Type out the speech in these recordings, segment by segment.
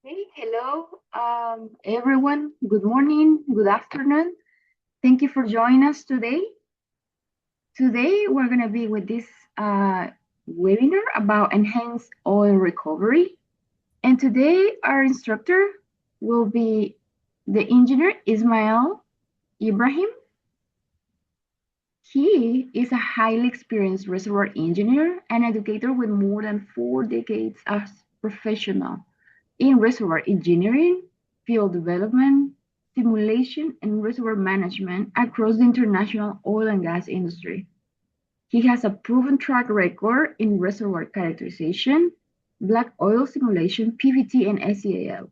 Hey, hello, everyone. Good morning, good afternoon. Thank you for joining us today. Today, we're going to be with this uh, webinar about enhanced oil recovery. And today, our instructor will be the engineer Ismail Ibrahim. He is a highly experienced reservoir engineer and educator with more than 4 decades as professional in reservoir engineering, field development, simulation, and reservoir management across the international oil and gas industry. He has a proven track record in reservoir characterization, black oil simulation, PVT, and SEAL,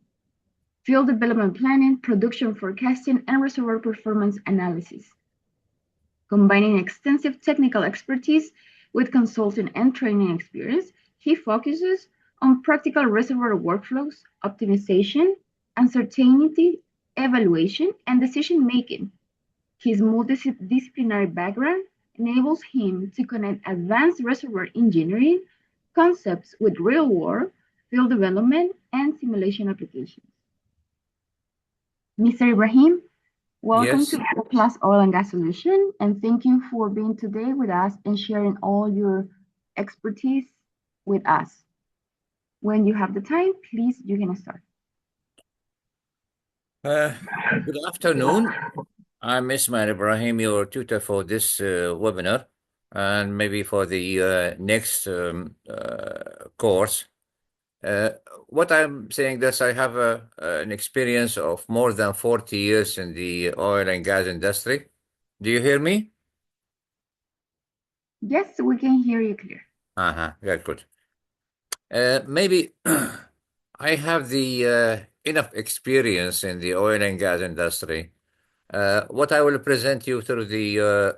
field development planning, production forecasting, and reservoir performance analysis. Combining extensive technical expertise with consulting and training experience, he focuses on practical reservoir workflows, optimization, uncertainty, evaluation, and decision-making. His multidisciplinary background enables him to connect advanced reservoir engineering concepts with real-world field development and simulation applications. Mr. Ibrahim, welcome to Yes. Pro Plus Oil and Gas Solution, and thank you for being today with us and sharing all your expertise with us. When you have the time, please, you can start. Good afternoon. I'm Ismail Ibrahim, your tutor for this webinar and maybe for the next course. What I'm saying this, I have an experience of more than 40 years in the oil and gas industry. Do you hear me? Yes, we can hear you clear. Yeah, good. Maybe I have the enough experience in the oil and gas industry. What I will present you through the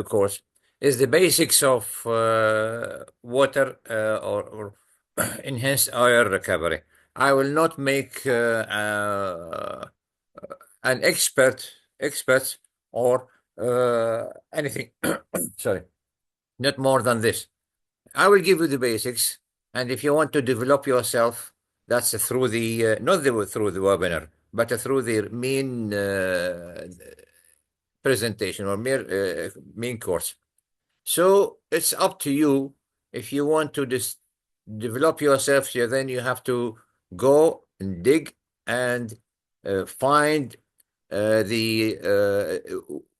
course is the basics of water or enhanced oil recovery. I will not make an expert or anything. Sorry, not more than this. I will give you the basics, and if you want to develop yourself, that's through the not through the webinar, but through the main presentation or main course. So it's up to you if you want to develop yourself. Then you have to go and dig and find the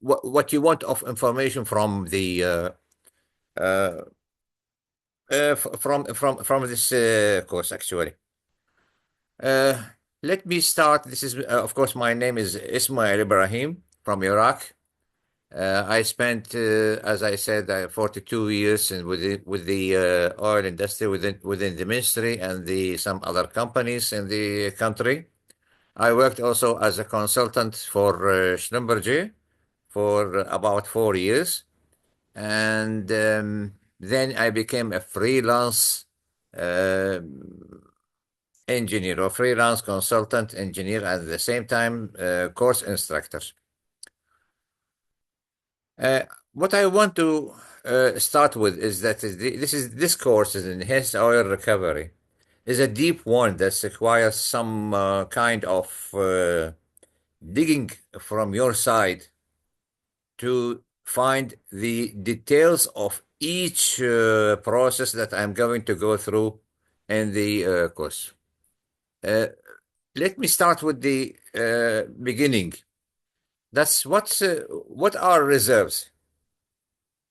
what you want of information from the uh, from this course actually. Uh, Let me start. This is of course my name is Ismail Ibrahim from Iraq. I spent, as I said, 42 years with the oil industry within the ministry and the some other companies in the country. I worked also as a consultant for Schlumberger for about 4 years, and then I became a freelance uh, engineer or freelance consultant engineer at the same time course instructor. Uh, what I want to start with is that this course is enhanced oil recovery is a deep one that requires some kind of digging from your side to find the details of each process that I'm going to go through in the course. Uh, Let me start with the beginning. That's what are reserves?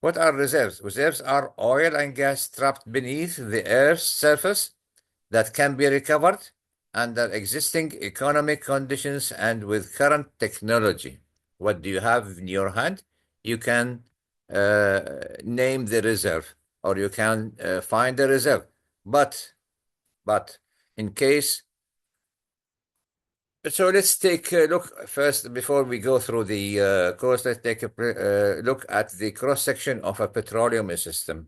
What are reserves? Reserves are oil and gas trapped beneath the Earth's surface that can be recovered under existing economic conditions and with current technology. What do you have in your hand? You can name the reserve, or you can find the reserve. But in case, so let's take a look first before we go through the course. Let's take a look at the cross section of a petroleum system.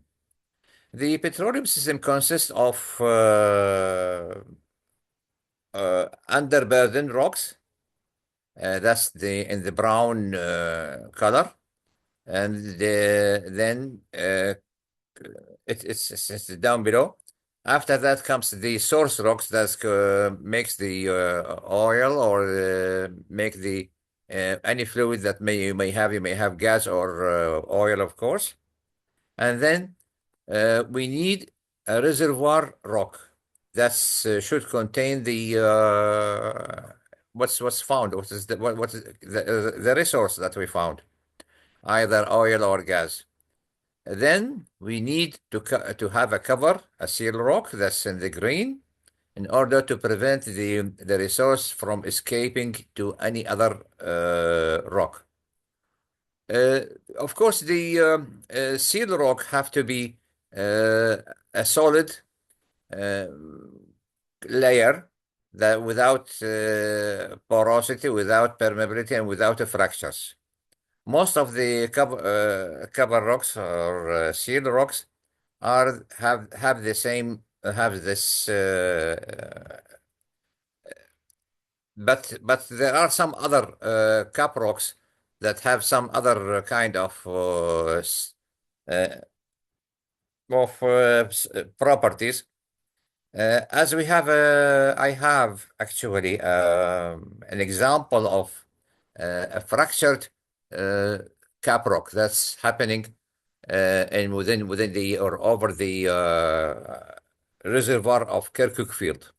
The petroleum system consists of underburden rocks. That's in the brown color, and then it's down below. After that comes the source rocks that makes the oil or make the any fluid that you may have. You may have gas or oil, of course. And then we need a reservoir rock that should contain the what's found. What is the resource that we found, either oil or gas. Then we need to have a cover, a seal rock that's in the green, in order to prevent the resource from escaping to any other rock. Uh, of course, the seal rock have to be a solid uh, layer that without porosity, without permeability, and without fractures. Most of the cover rocks or seal rocks have the same have this, but there are some other cap rocks that have some other kind uh, of properties. As we have, I have actually an example of a fractured uh, cap rock that's happening and within the or over the reservoir of Kirkuk Field.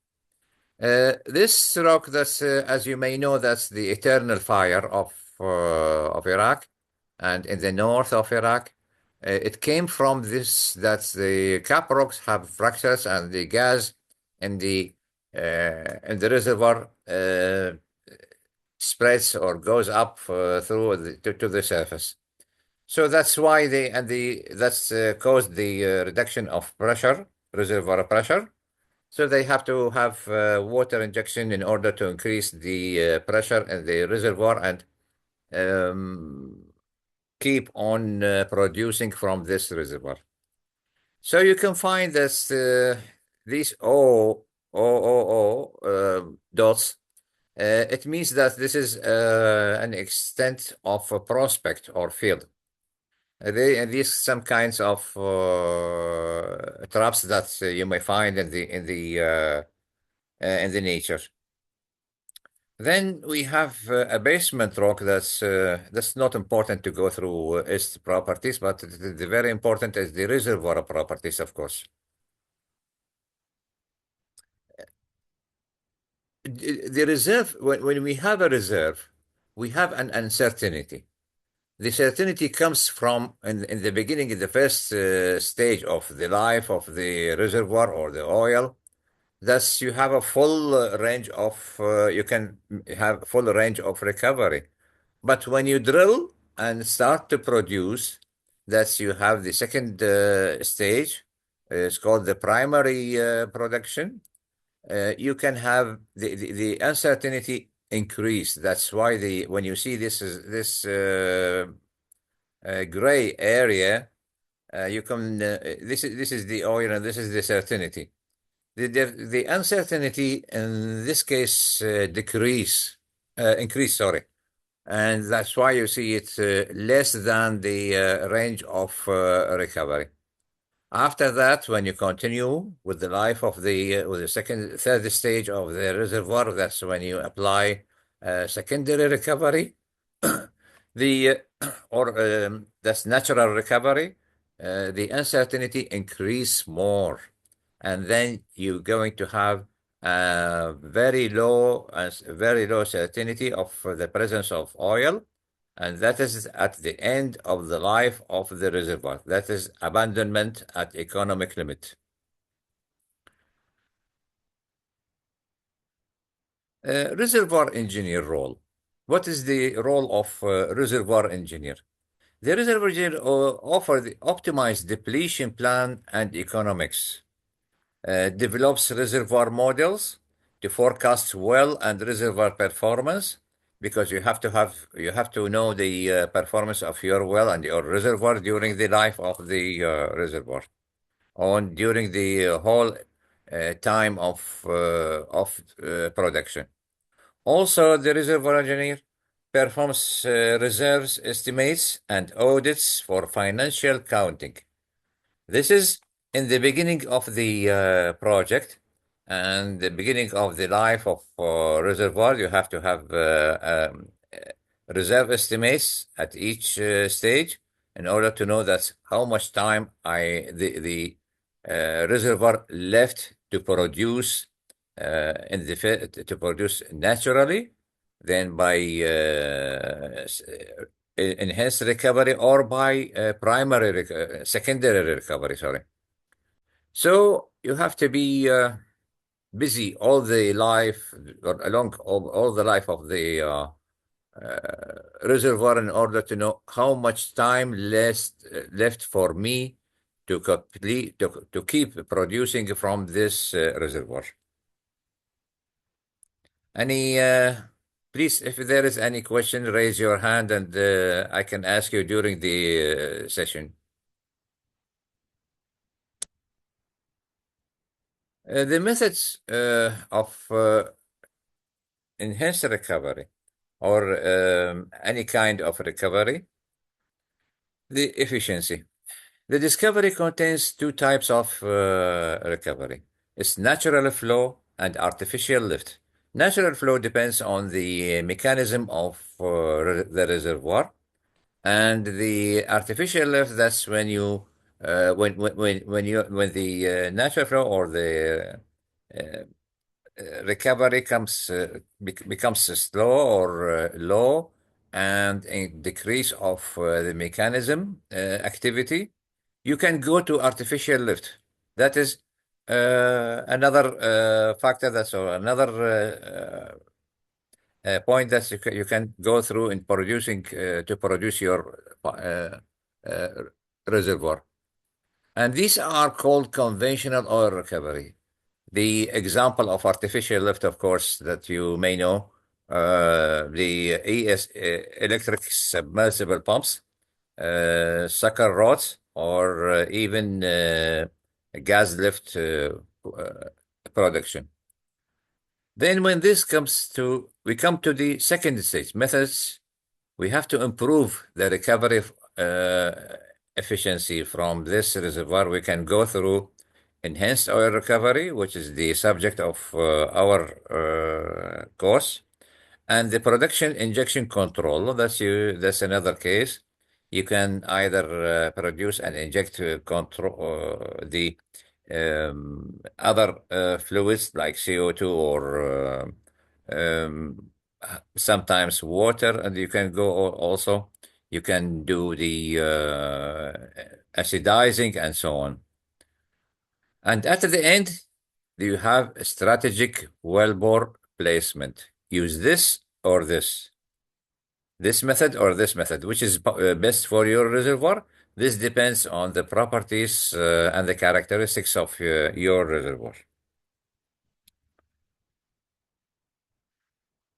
This rock, that's as you may know, that's the eternal fire of Iraq, and in the north of Iraq. It came from this that the cap rocks have fractures and the gas in the reservoir spreads or goes up through to the surface. So that's why that's caused the reduction of pressure, reservoir pressure. So they have to have water injection in order to increase the pressure in the reservoir and um, keep on producing from this reservoir. So you can find this these dots. It means that this is an extent of a prospect or field. These some kinds of traps that you may find in the nature. Then we have a basement rock that's not important to go through its properties, but the very important is the reservoir properties, of course. The reserve, when we have a reserve, we have an uncertainty. The certainty comes from in the beginning, in the first stage of the life of the reservoir or the oil. Thus, you have a full range of you can have full range of recovery. But when you drill and start to produce, that's you have the second stage. It's called the primary production. You can have the uncertainty increase. That's why the when you see this gray area, you can this is the oil and this is the certainty. The uncertainty in this case increase, sorry, and that's why you see it's less than the range of recovery. After that, when you continue with the life of with the third stage of the reservoir, that's when you apply secondary recovery, the or that's natural recovery. The uncertainty increase more, and then you're going to have very low certainty of the presence of oil, and that is at the end of the life of the reservoir. That is abandonment at economic limit. Reservoir engineer role. What is the role of reservoir engineer? The reservoir engineer offer the optimized depletion plan and economics. Develops reservoir models to forecast well and reservoir performance, because you have to know the performance of your well and your reservoir during the life of the reservoir on during the whole time of production. Also, the reservoir engineer performs reserves estimates and audits for financial counting. This is in the beginning of the project and the beginning of the life of reservoir, you have to have reserve estimates at each stage in order to know that how much time the reservoir left to produce to produce naturally, then by enhanced recovery or by secondary recovery. Sorry. So you have to be busy all the life or along all the life of the reservoir in order to know how much time left for me to to keep producing from this reservoir. Any please, if there is any question, raise your hand and I can ask you during the session. The methods of enhanced recovery or any kind of recovery, the efficiency. The discovery contains two types of recovery. It's natural flow and artificial lift. Natural flow depends on the mechanism of the reservoir, and the artificial lift, that's when you when the natural flow or the uh, recovery becomes slow or low and a decrease of the mechanism activity, you can go to artificial lift. That is another factor, that's another point that you can go through in producing to produce your uh, reservoir. And these are called conventional oil recovery. The example of artificial lift, of course, that you may know, the electric submersible pumps, sucker rods, or even gas lift production. Then when we come to the second stage, methods, we have to improve the recovery uh, efficiency from this reservoir. We can go through enhanced oil recovery, which is the subject of our course, and the production injection control. That's another case. You can either produce and inject control the other fluids like CO2 or sometimes water, and you can go also. You can do the acidizing and so on. And at the end, you have a strategic wellbore placement. Use this or this method or this method, which is best for your reservoir. This depends on the properties and the characteristics of your reservoir.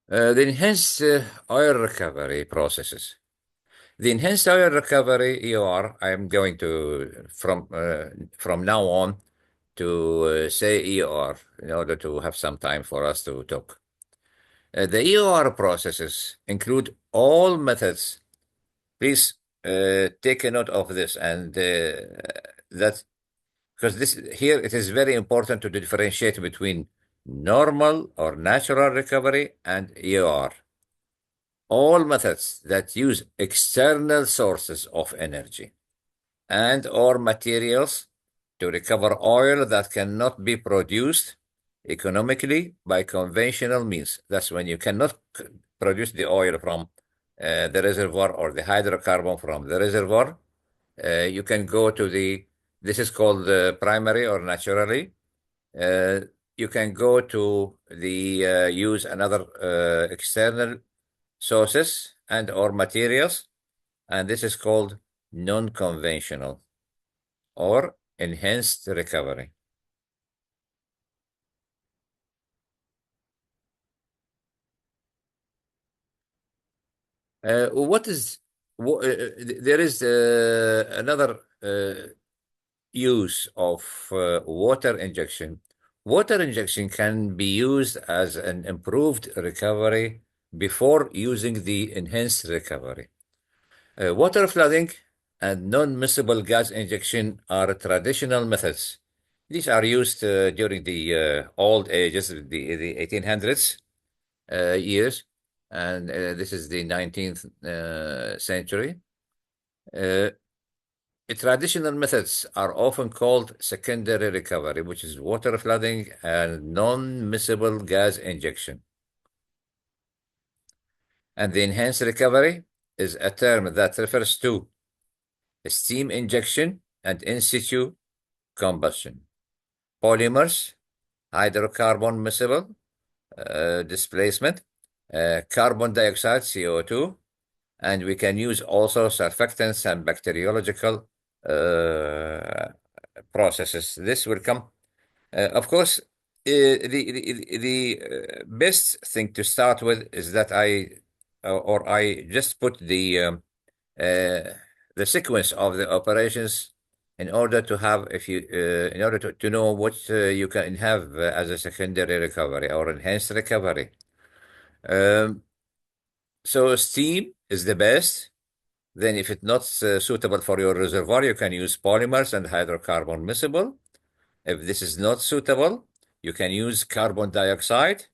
The enhanced oil recovery processes. The enhanced oil recovery EOR, I'm going to from now on to say EOR in order to have some time for us to talk. The EOR processes include all methods. Please take a note of this, and that because this here it is very important to differentiate between normal or natural recovery and EOR. All methods that use external sources of energy and or materials to recover oil that cannot be produced economically by conventional means. That's when you cannot produce the oil from the reservoir or the hydrocarbon from the reservoir. You can go to this is called primary or naturally. Uh, you can go to the use another external sources and or materials, and this is called non-conventional or enhanced recovery. What is there is another use of water injection. Water injection can be used as an improved recovery before using the enhanced recovery. Water flooding and non-miscible gas injection are traditional methods. These are used during the old ages, the 1800s years, and this is the 19th century. Uh, Traditional methods are often called secondary recovery, which is water flooding and non-miscible gas injection. And the enhanced recovery is a term that refers to steam injection and in situ combustion. Polymers, hydrocarbon miscible displacement, carbon dioxide, CO2, and we can use also surfactants and bacteriological processes. This will come. Of course, the best thing to start with is that I just put the sequence of the operations in order to have, if you, in order to know what you can have as a secondary recovery or enhanced recovery. Um, so steam is the best. Then if it's not suitable for your reservoir, you can use polymers and hydrocarbon miscible. If this is not suitable, you can use carbon dioxide.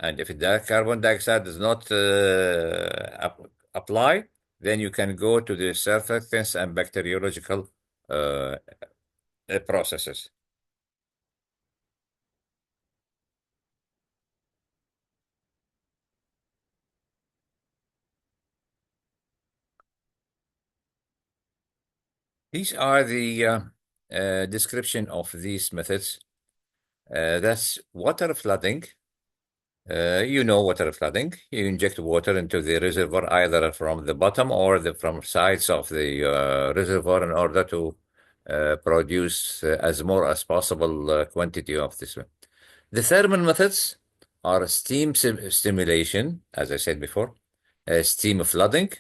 And if that carbon dioxide does not apply, then you can go to the surfactants and bacteriological uh, processes. These are the description of these methods. That's water flooding. You know water flooding. You inject water into the reservoir either from the bottom or from sides of the reservoir in order to produce as more as possible quantity of this one. The thermal methods are steam stimulation, as I said before, steam flooding,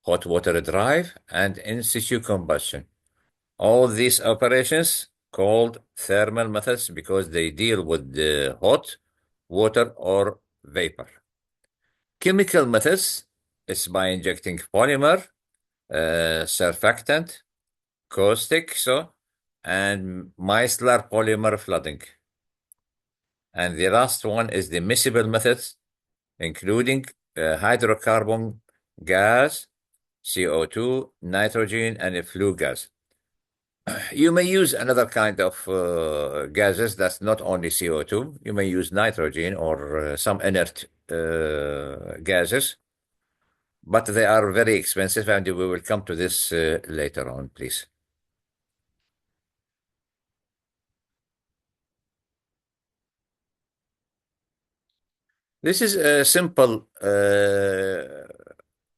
hot water drive, and in situ combustion. All these operations called thermal methods because they deal with the hot water or vapor. Chemical methods is by injecting polymer, surfactant, caustic, and micellar polymer flooding. And the last one is the miscible methods, including hydrocarbon gas, CO2, nitrogen, and a flue gas. You may use another kind of gases that's not only CO2. You may use nitrogen or some inert gases, but they are very expensive, and we will come to this later on, please. This is a simple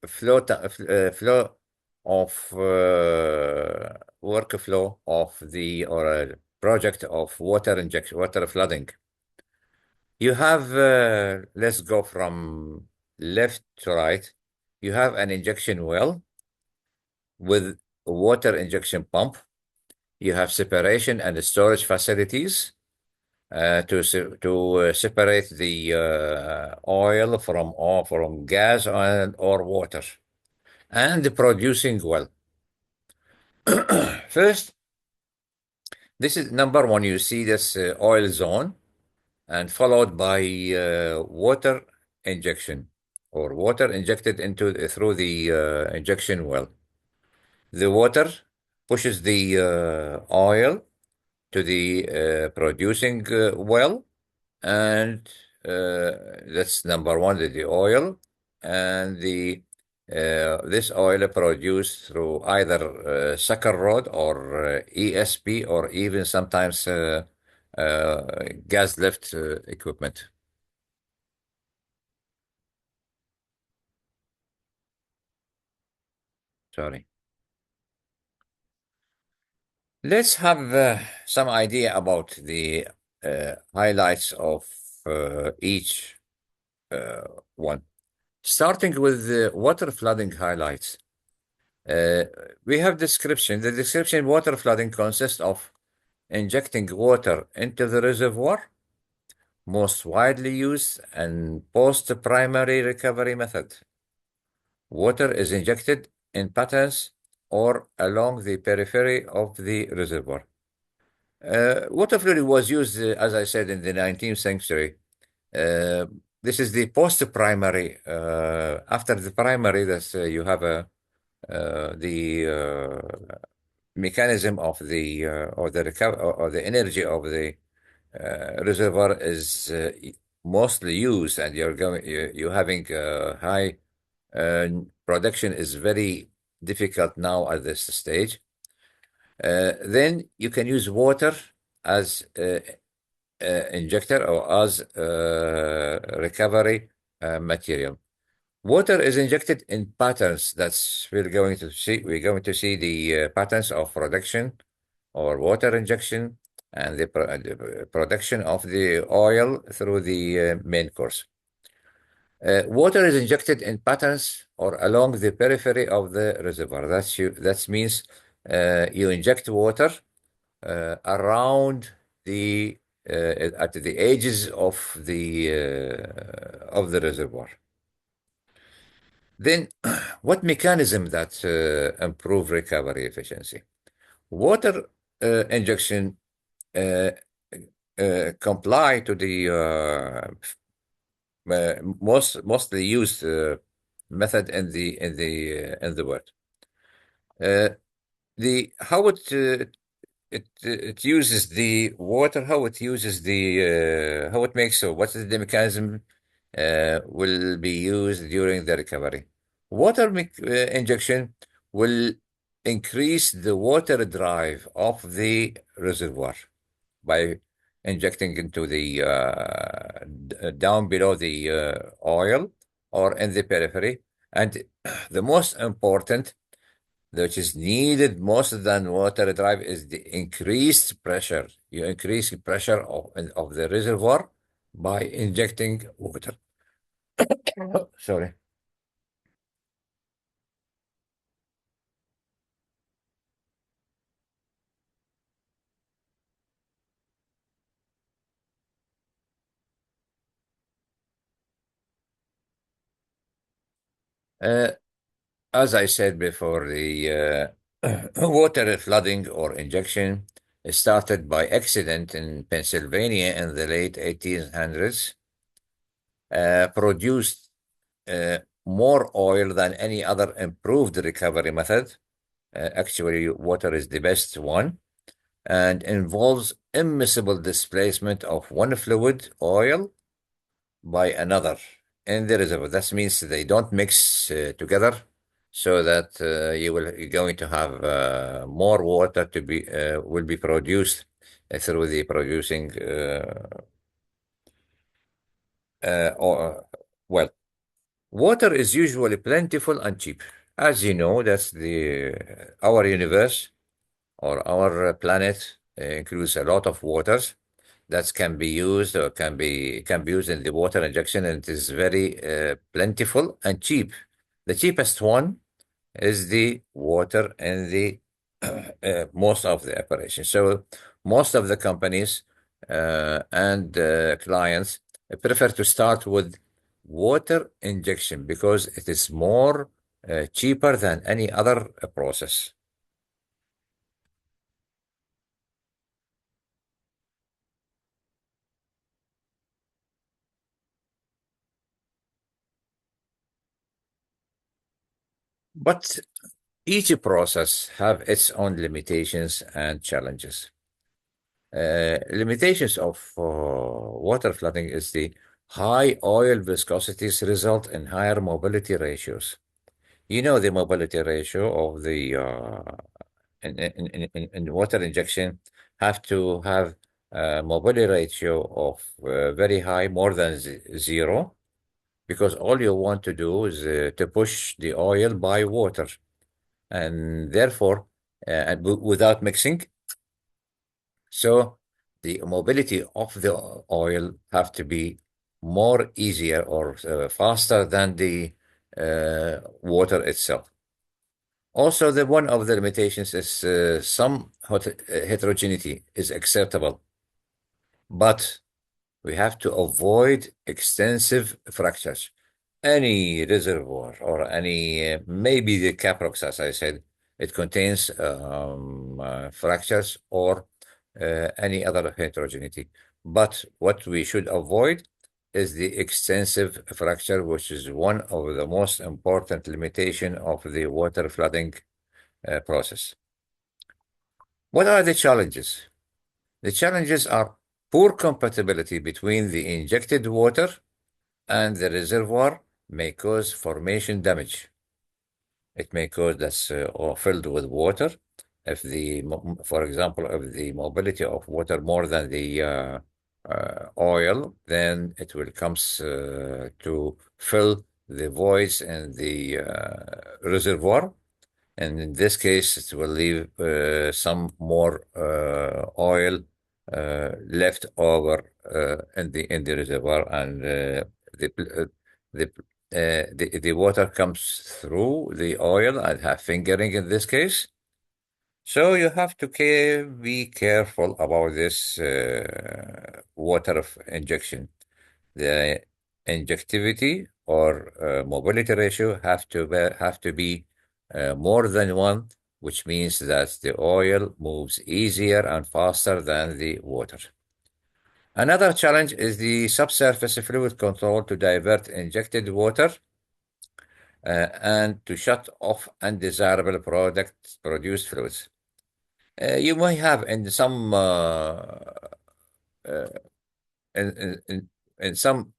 flow of workflow of the or a project of water injection, water flooding. You have, let's go from left to right. You have an injection well with a water injection pump. You have separation and storage facilities to separate the oil from gas or water, and the producing well. First, this is number one. You see this oil zone, and followed by water injection or water injected into through the injection well. The water pushes the oil to the producing well, and that's number one, the oil, and the this oil produced through either sucker rod or ESP or even sometimes gas lift equipment. Sorry. Let's have some idea about the highlights of each one. Starting with the water flooding highlights. We have description. The description water flooding consists of injecting water into the reservoir, most widely used and post-primary recovery method. Water is injected in patterns or along the periphery of the reservoir. Water fluid was used, as I said, in the 19th century. Uh, this is the post-primary. After the primary, that's you have the mechanism of the or the or the energy of the reservoir is mostly used, and you're having high production is very difficult now at this stage. Then you can use water as injector or as recovery material. Water is injected in patterns. That's we're going to see. We're going to see the patterns of production or water injection and the production of the oil through the main course. Water is injected in patterns or along the periphery of the reservoir. That means you inject water around the at the edges of the reservoir. Then, what mechanism that improve recovery efficiency? Water injection uh, comply to the mostly used method in the world. Uh, the how it uses the water, how it uses the how it makes so what is the mechanism will be used during the recovery. Water injection will increase the water drive of the reservoir by injecting into the down below the oil or in the periphery. And the most important, which is needed most than water drive, is the increased pressure. You increase the pressure of the reservoir by injecting water. Sorry. Uh, as I said before, the water flooding or injection started by accident in Pennsylvania in the late 1800s, produced more oil than any other improved recovery method. Actually, water is the best one and involves immiscible displacement of one fluid, oil, by another in the reservoir. That means they don't mix together, so that you're going to have more water to be will be produced through the producing or well, water is usually plentiful and cheap. As you know, that's the our universe or our planet includes a lot of waters that can be used or can be used in the water injection, and it is very plentiful and cheap. The cheapest one is the water in the most of the operations. So most of the companies and clients prefer to start with water injection because it is more cheaper than any other process. But each process have its own limitations and challenges. Limitations of water flooding is the high oil viscosities result in higher mobility ratios. You know the mobility ratio of the in water injection have to have a mobility ratio of very high, more than zero, because all you want to do is to push the oil by water, and therefore, without mixing. So the mobility of the oil have to be more easier or faster than the water itself. Also, the one of the limitations is some heterogeneity is acceptable, but we have to avoid extensive fractures. Any reservoir or any, maybe the caprox, as I said, it contains fractures or any other heterogeneity. But what we should avoid is the extensive fracture, which is one of the most important limitation of the water flooding process. What are the challenges? The challenges are poor compatibility between the injected water and the reservoir may cause formation damage. It may cause that's or filled with water. If for example, if the mobility of water more than the oil, then it will comes to fill the voids in the reservoir, and in this case, it will leave some more oil left over in the reservoir, and the the the water comes through the oil and have fingering in this case. So you have to be careful about this water of injection. The injectivity or mobility ratio have to be more than one, which means that the oil moves easier and faster than the water. Another challenge is the subsurface fluid control to divert injected water and to shut off undesirable product produced fluids. You may have in some uh, in some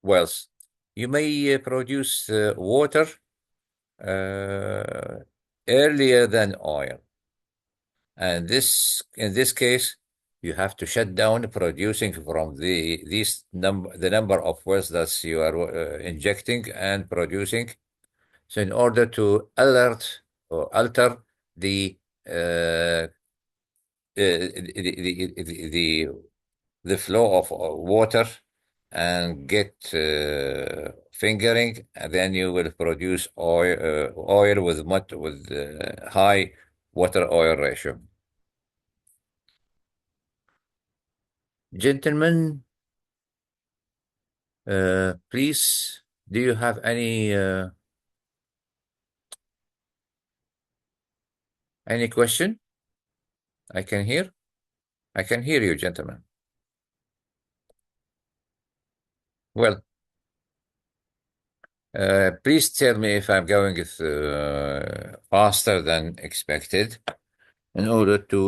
wells, you may produce water uh, earlier than oil, and in this case, you have to shut down producing from the number of wells that you are injecting and producing. So in order to alert or alter the the the flow of water and get fingering, and then you will produce oil with high water oil ratio. Gentlemen, please, do you have any question? I can hear. I can hear you, gentlemen. Well, please tell me if I'm going faster than expected in order to